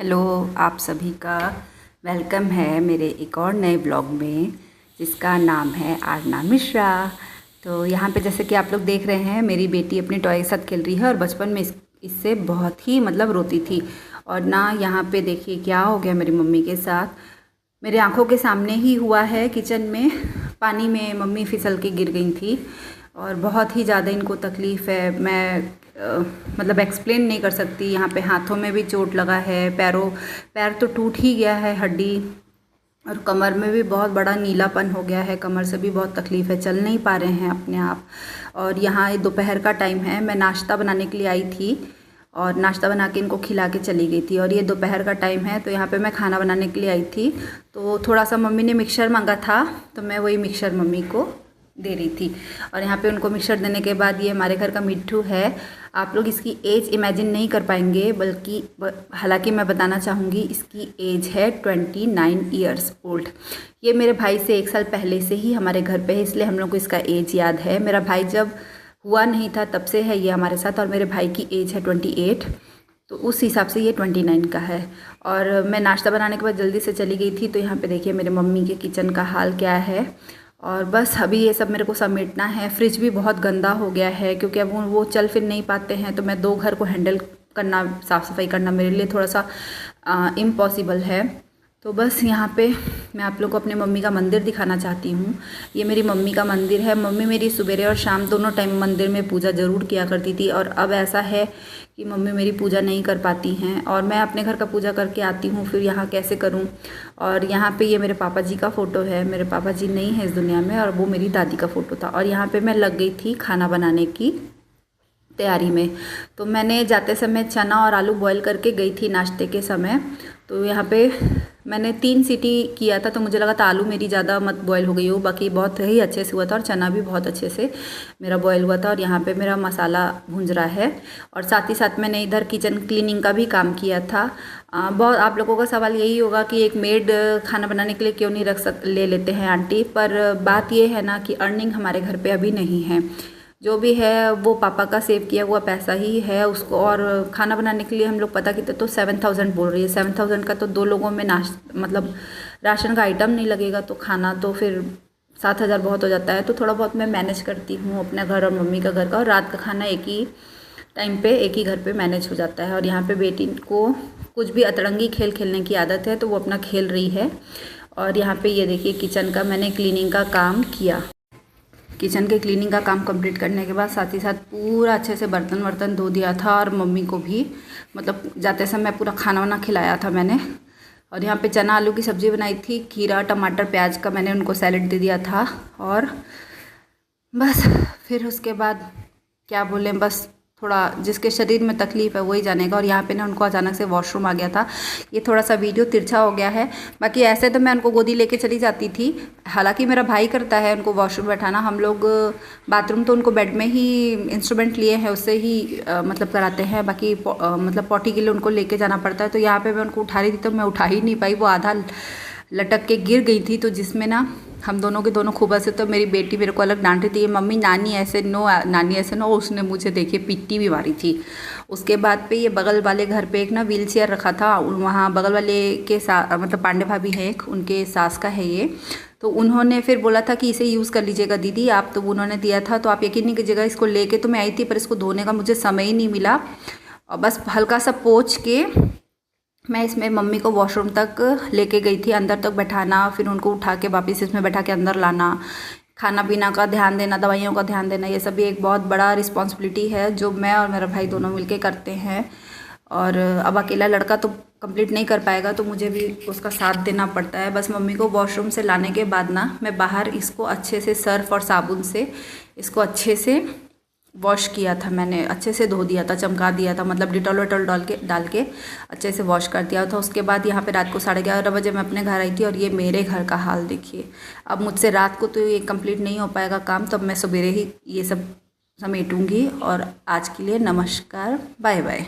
Hello, आप सभी का वेलकम है मेरे एक और नए ब्लॉग में जिसका नाम है आरना मिश्रा। तो यहाँ पे जैसे कि आप लोग देख रहे हैं, मेरी बेटी अपने टॉय के साथ खेल रही है और बचपन में इससे बहुत ही रोती थी। और ना यहाँ पे देखिए क्या हो गया मेरी मम्मी के साथ। मेरे आंखों के सामने ही हुआ है, किचन में पानी में मम्मी फिसल के गिर गई थी और बहुत ही ज़्यादा इनको तकलीफ़ है। मैं एक्सप्लेन नहीं कर सकती। यहाँ पे हाथों में भी चोट लगा है, पैर तो टूट ही गया है हड्डी, और कमर में भी बहुत बड़ा नीलापन हो गया है। कमर से भी बहुत तकलीफ़ है, चल नहीं पा रहे हैं अपने आप। और यहाँ दोपहर का टाइम है, मैं नाश्ता बनाने के लिए आई थी और नाश्ता बना के इनको खिला के चली गई थी। और ये दोपहर का टाइम है, तो यहाँ पे मैं खाना बनाने के लिए आई थी। तो थोड़ा सा मम्मी ने मिक्सचर मांगा था, तो मैं वही मिक्सचर मम्मी को दे रही थी। और यहाँ पे उनको मिक्सचर देने के बाद ये हमारे घर का मिट्ठू है। आप लोग इसकी एज इमेजिन नहीं कर पाएंगे, बल्कि हालांकि मैं बताना चाहूँगी इसकी एज है 29 ईयर्स ओल्ड। ये मेरे भाई से 1 साल पहले से ही हमारे घर पे है, इसलिए हम लोग को इसका एज याद है। मेरा भाई जब हुआ नहीं था तब से है ये हमारे साथ, और मेरे भाई की एज है 28, तो उस हिसाब से ये 29 का है। और मैं नाश्ता बनाने के बाद जल्दी से चली गई थी। तो यहाँ पे देखिए मेरे मम्मी के किचन का हाल क्या है। और बस अभी ये सब मेरे को समेटना है। फ्रिज भी बहुत गंदा हो गया है, क्योंकि अब वो चल फिर नहीं पाते हैं, तो मैं 2 घर को हैंडल करना, साफ़ सफाई करना मेरे लिए थोड़ा सा इम्पॉसिबल है। तो बस यहाँ पे मैं आप लोग को अपने मम्मी का मंदिर दिखाना चाहती हूँ। ये मेरी मम्मी का मंदिर है। मम्मी मेरी सुबह और शाम दोनों टाइम मंदिर में पूजा ज़रूर किया करती थी, और अब ऐसा है कि मम्मी मेरी पूजा नहीं कर पाती हैं, और मैं अपने घर का पूजा करके आती हूँ, फिर यहाँ कैसे करूँ। और यहाँ पे ये मेरे पापा जी का फ़ोटो है। मेरे पापा जी नहीं है इस दुनिया में, और वो मेरी दादी का फ़ोटो था। और यहाँ पर मैं लग गई थी खाना बनाने की तैयारी में। तो मैंने जाते समय चना और आलू बॉईल करके गई थी नाश्ते के समय। तो यहाँ पे मैंने 3 सीटी किया था, तो मुझे लगा था आलू मेरी ज़्यादा मत बॉईल हो गई हो, बाकी बहुत ही अच्छे से हुआ था, और चना भी बहुत अच्छे से मेरा बॉईल हुआ था। और यहाँ पे मेरा मसाला भूंज रहा है, और साथ ही साथ मैंने इधर किचन क्लीनिंग का भी काम किया था। बहुत आप लोगों का सवाल यही होगा कि एक मेड खाना बनाने के लिए क्यों नहीं ले लेते हैं आंटी। पर बात ये है ना कि अर्निंग हमारे घर पर अभी नहीं है। जो भी है वो पापा का सेव किया हुआ पैसा ही है उसको। और खाना बनाने के लिए हम लोग पता कितने, तो 7000 बोल रही है। 7000 का तो 2 लोगों में राशन का आइटम नहीं लगेगा, तो खाना तो फिर 7000 बहुत हो जाता है। तो थोड़ा बहुत मैं मैनेज करती हूँ अपना घर और मम्मी का घर का, और रात का खाना एक ही टाइम पे एक ही घर पे मैनेज हो जाता है। और यहाँ पे बेटी को कुछ भी अतरंगी खेल खेलने की आदत है, तो वो अपना खेल रही है। और यहाँ पे ये देखिए किचन का मैंने क्लीनिंग का काम किया। किचन के क्लीनिंग का काम कंप्लीट करने के बाद साथ ही साथ पूरा अच्छे से बर्तन वर्तन धो दिया था, और मम्मी को भी जाते समय पूरा खाना वाना खिलाया था मैंने। और यहाँ पे चना आलू की सब्ज़ी बनाई थी, खीरा टमाटर प्याज का मैंने उनको सैलेड दे दिया था। और बस फिर उसके बाद क्या बोलें, बस थोड़ा जिसके शरीर में तकलीफ़ है वही जानेगा। और यहाँ पे ना उनको अचानक से वॉशरूम आ गया था। ये थोड़ा सा वीडियो तिरछा हो गया है, बाकी ऐसे तो मैं उनको गोदी लेके चली जाती थी। हालांकि मेरा भाई करता है उनको वॉशरूम बैठाना। हम लोग बाथरूम तो उनको बेड में ही इंस्ट्रूमेंट लिए हैं, उससे ही कराते हैं। बाकी पॉटी के लिए उनको लेके जाना पड़ता है। तो यहाँ पर मैं उनको उठा रही थी, तो मैं उठा ही नहीं पाई, वो आधा लटक के गिर गई थी। तो जिसमें ना हम दोनों के दोनों खूब हंसे। तो मेरी बेटी मेरे को अलग डांट रही थी, मम्मी नानी ऐसे नो, नानी ऐसे नो। उसने मुझे देखिए पिट्टी भी मारी थी। उसके बाद पे ये बगल वाले घर पे एक ना व्हील चेयर रखा था, वहाँ बगल वाले के पांडे भाभी है एक, उनके सास का है ये। तो उन्होंने फिर बोला था कि इसे यूज़ कर लीजिएगा दीदी आप, तो उन्होंने दिया था। तो आप यकीन नहीं कीजिएगा, इसको लेके तो मैं आई थी, पर इसको धोने का मुझे समय ही नहीं मिला। और बस हल्का सा पोंछ के मैं इसमें मम्मी को वॉशरूम तक लेके गई थी, अंदर तक बैठाना, फिर उनको उठा के वापस इसमें बैठा के अंदर लाना, खाना पीना का ध्यान देना, दवाइयों का ध्यान देना, ये सब भी एक बहुत बड़ा रिस्पॉन्सिबिलिटी है जो मैं और मेरा भाई दोनों मिलके करते हैं। और अब अकेला लड़का तो कंप्लीट नहीं कर पाएगा, तो मुझे भी उसका साथ देना पड़ता है। बस मम्मी को वॉशरूम से लाने के बाद ना मैं बाहर इसको अच्छे से सर्फ और साबुन से इसको अच्छे से वॉश किया था। मैंने अच्छे से धो दिया था, चमका दिया था, डिटॉल विटॉल डाल के अच्छे से वॉश कर दिया था। उसके बाद यहाँ पे रात को 11:30 बजे मैं अपने घर आई थी। और ये मेरे घर का हाल देखिए। अब मुझसे रात को तो ये कंप्लीट नहीं हो पाएगा काम, तब मैं सवेरे ही ये सब समेटूँगी। और आज के लिए नमस्कार, बाय बाय।